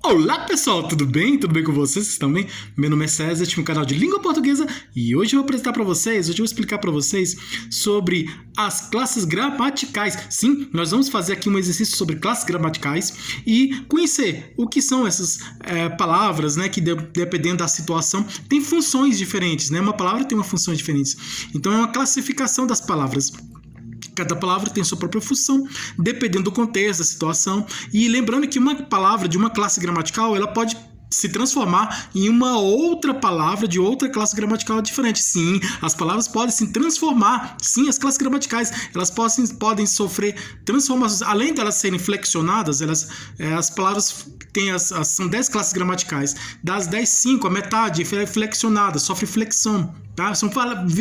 Olá pessoal, tudo bem? Tudo bem com vocês? Vocês estão bem? Meu nome é César, este é um canal de língua portuguesa e hoje eu vou apresentar para vocês, hoje eu vou explicar para vocês sobre as classes gramaticais. Sim, nós vamos fazer aqui um exercício sobre classes gramaticais e conhecer o que são essas palavras, né, que dependendo da situação tem funções diferentes, né? Uma palavra tem uma função diferente. Então é uma classificação das palavras. Cada palavra tem sua própria função, dependendo do contexto, da situação. E lembrando que uma palavra de uma classe gramatical, ela pode se transformar em uma outra palavra de outra classe gramatical diferente. Sim, as palavras podem se transformar. Sim, as classes gramaticais, elas podem sofrer transformações. Além de elas serem flexionadas, as palavras são 10 classes gramaticais. Das 10, 5, a metade é flexionada, sofre flexão. Tá? São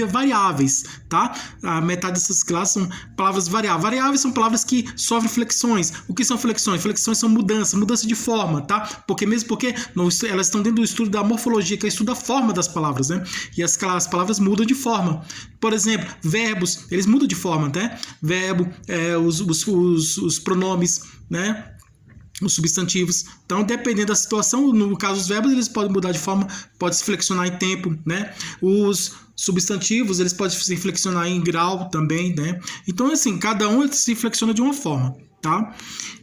variáveis, tá? A metade dessas classes são palavras variáveis. Variáveis são palavras que sofrem flexões. O que são flexões? Flexões são mudança de forma, tá? Porque elas estão dentro do estudo da morfologia, que é o estudo da forma das palavras, né? E as palavras mudam de forma. Por exemplo, verbos, eles mudam de forma, né? Verbo, os pronomes, né? Os substantivos. Então, dependendo da situação, no caso dos verbos, eles podem mudar de forma, pode se flexionar em tempo, né? Os substantivos, eles podem se flexionar em grau também, né? Então, assim, cada um se flexiona de uma forma, tá?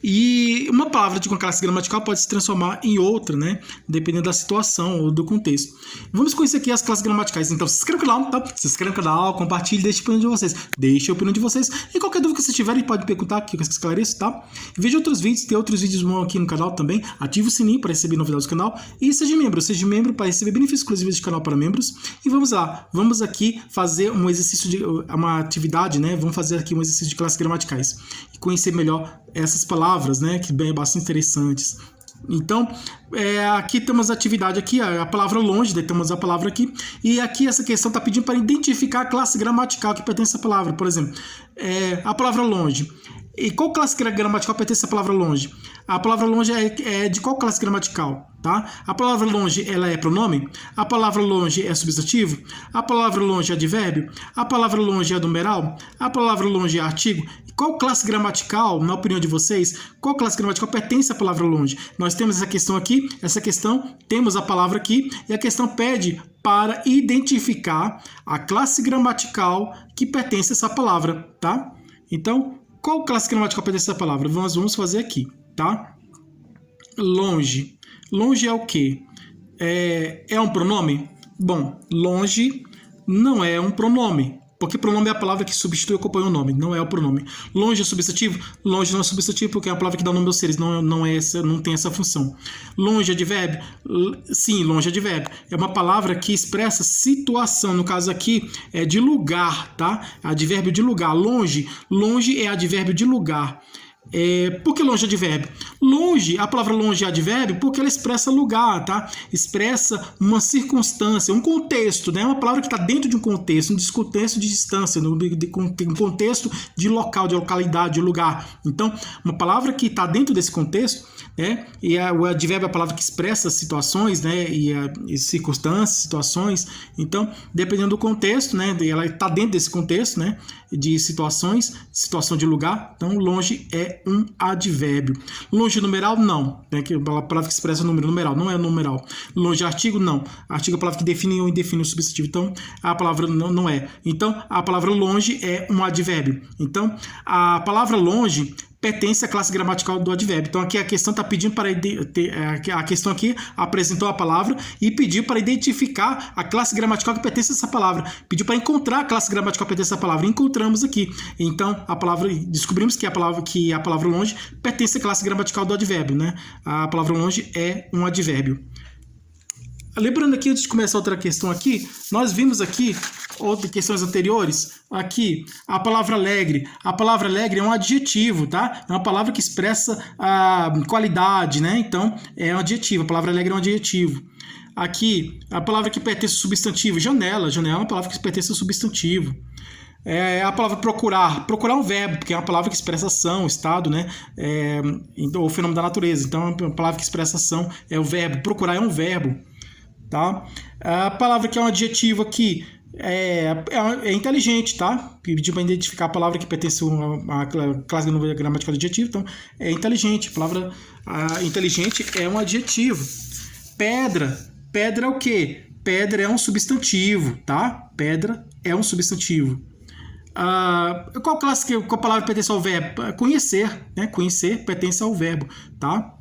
E uma palavra de uma classe gramatical pode se transformar em outra, né? Dependendo da situação ou do contexto. Vamos conhecer aqui as classes gramaticais. Então, se inscreva no canal, tá? Se inscreva no canal, compartilhe, deixe a opinião de vocês. Deixe a opinião de vocês. E qualquer dúvida que vocês tiverem, pode perguntar aqui que eu esclareço, tá? Veja outros vídeos, tem outros vídeos aqui no canal também. Ative o sininho para receber novidades do canal. E seja membro para receber benefícios exclusivos do canal para membros. E vamos lá, vamos aqui fazer um exercício uma atividade, né? Vamos fazer aqui um exercício de classes gramaticais. E conhecer melhor essas palavras, né, que bem bastante interessantes. Então, aqui temos a atividade aqui, a palavra longe, daí temos a palavra aqui, e aqui essa questão está pedindo para identificar a classe gramatical que pertence à palavra. Por exemplo, a palavra longe. E qual classe gramatical pertence à palavra longe? A palavra longe é de qual classe gramatical? Tá? A palavra longe, ela é pronome? A palavra longe é substantivo? A palavra longe é advérbio? A palavra longe é numeral? A palavra longe é artigo? Qual classe gramatical, na opinião de vocês, qual classe gramatical pertence à palavra longe? Nós temos essa questão aqui, temos a palavra aqui, e a questão pede para identificar a classe gramatical que pertence a essa palavra, tá? Então, qual classe gramatical pertence a essa palavra? Nós vamos fazer aqui, tá? Longe. Longe é o quê? É um pronome? Bom, longe não é um pronome. Porque pronome é a palavra que substitui ou acompanha o nome, não é o pronome. Longe é substantivo? Longe não é substantivo porque é a palavra que dá o nome aos seres, não tem essa função. Longe é advérbio? Sim, longe é advérbio. É uma palavra que expressa situação, no caso aqui é de lugar, tá? Advérbio de lugar. Longe é advérbio de lugar. Por que longe é advérbio? A palavra longe é advérbio porque ela expressa lugar, tá? Expressa uma circunstância, um contexto, né? Uma palavra que está dentro de um contexto de distância, um contexto de local, de localidade, de lugar. Então, uma palavra que está dentro desse contexto, né? E o advérbio é a palavra que expressa situações, né? E circunstâncias, situações. Então, dependendo do contexto, né? Ela está dentro desse contexto, né? De situação de lugar. Então, longe é um advérbio. Longe numeral, não. É a palavra que expressa número, numeral, não é numeral. Longe artigo, não. Artigo é a palavra que define ou indefine o substantivo. Então, a palavra não é. Então, a palavra longe é um advérbio. Então, a palavra longe pertence à classe gramatical do advérbio. Então aqui a questão está pedindo para a questão aqui apresentou a palavra e pediu para identificar a classe gramatical que pertence a essa palavra. Pediu para encontrar a classe gramatical que pertence a essa palavra. Encontramos aqui. Então descobrimos que a palavra longe pertence à classe gramatical do advérbio, né? A palavra longe é um advérbio. Lembrando aqui, antes de começar outra questão aqui, nós vimos aqui outras questões anteriores, aqui, a palavra alegre. A palavra alegre é um adjetivo, tá? É uma palavra que expressa a qualidade, né? Então, é um adjetivo. A palavra alegre é um adjetivo. Aqui, a palavra que pertence ao substantivo, janela. Janela é uma palavra que pertence ao substantivo. A palavra procurar. Procurar é um verbo, porque é uma palavra que expressa ação, estado, né? O fenômeno da natureza. Então, é uma palavra que expressa ação, é o verbo. Procurar é um verbo. Tá? A palavra que é um adjetivo aqui é inteligente, tá? Pediu para identificar a palavra que pertence a classe gramatical do adjetivo, então é inteligente. A palavra inteligente é um adjetivo. Pedra. Pedra é o quê? Pedra é um substantivo, tá? Pedra é um substantivo. Qual palavra pertence ao verbo? Conhecer, né? Conhecer pertence ao verbo, tá?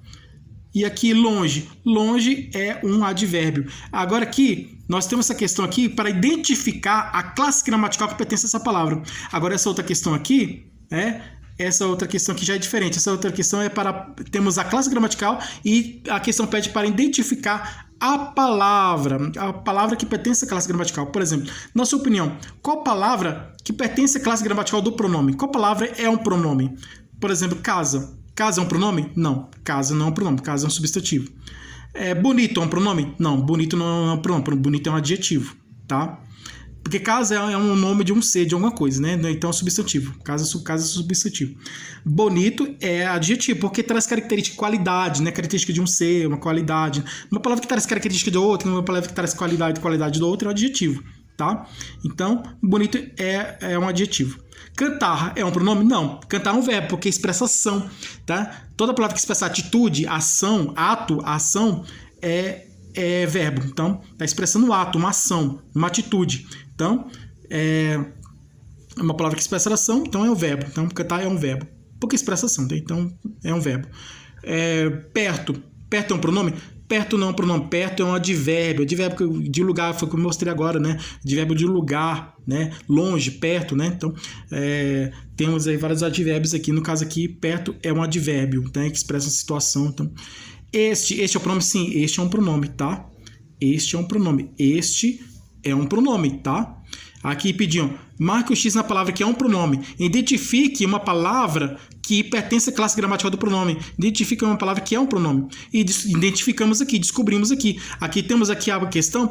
E aqui, longe. Longe é um advérbio. Agora aqui, nós temos essa questão aqui para identificar a classe gramatical que pertence a essa palavra. Agora, essa outra questão aqui, essa outra questão aqui já é diferente. Essa outra questão é para... Temos a classe gramatical e a questão pede para identificar a palavra que pertence à classe gramatical. Por exemplo, na sua opinião, qual palavra que pertence à classe gramatical do pronome? Qual palavra é um pronome? Por exemplo, casa. Casa é um pronome? Não. Casa não é um pronome. Casa é um substantivo. Bonito é um pronome? Não. Bonito não é um pronome. Bonito é um adjetivo, tá? Porque casa é um nome de um ser, de alguma coisa, né? Então é um substantivo. Casa é substantivo. Bonito é adjetivo, porque traz característica de qualidade, né? Característica de um ser, uma qualidade. Uma palavra que traz característica de outra, uma palavra que traz qualidade do outro é um adjetivo, tá? Então, bonito é um adjetivo. Cantar é um pronome? Não. Cantar é um verbo, porque expressa ação, tá? Toda palavra que expressa atitude, ação, ato, ação, é verbo. Então, está expressando um ato, uma ação, uma atitude. Então, é uma palavra que expressa ação, então é um verbo. Então, cantar é um verbo, porque expressa ação, tá? Então é um verbo. Perto. Perto é um pronome? Perto não é um pronome, perto é um advérbio. Advérbio de lugar, foi o que eu mostrei agora, né? Advérbio de lugar, né? Longe, perto, né? Então, temos aí vários advérbios aqui. No caso aqui, perto é um advérbio, né? Que expressa a situação. Então, este é o pronome? Sim, este é um pronome, tá? Este é um pronome. Este é um pronome, tá? Aqui pediam, marque o X na palavra que é um pronome. Identifique uma palavra que pertence à classe gramatical do pronome. Identifique uma palavra que é um pronome. E identificamos aqui, descobrimos aqui. Aqui temos aqui a questão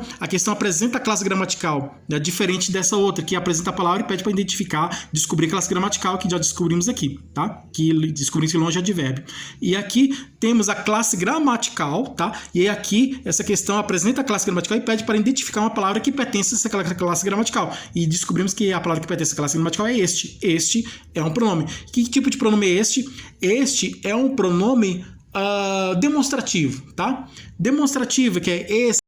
apresenta a classe gramatical, né, diferente dessa outra, que apresenta a palavra e pede para identificar, descobrir a classe gramatical, que já descobrimos aqui, tá? Que descobrimos que longe é advérbio. E aqui temos a classe gramatical, tá? E aqui essa questão apresenta a classe gramatical e pede para identificar uma palavra que pertence a essa classe gramatical. E descobrimos que a palavra que pertence à classe gramatical é este. Este é um pronome. Que tipo de pronome é este? Este é um pronome demonstrativo, tá? Demonstrativo, que é esse.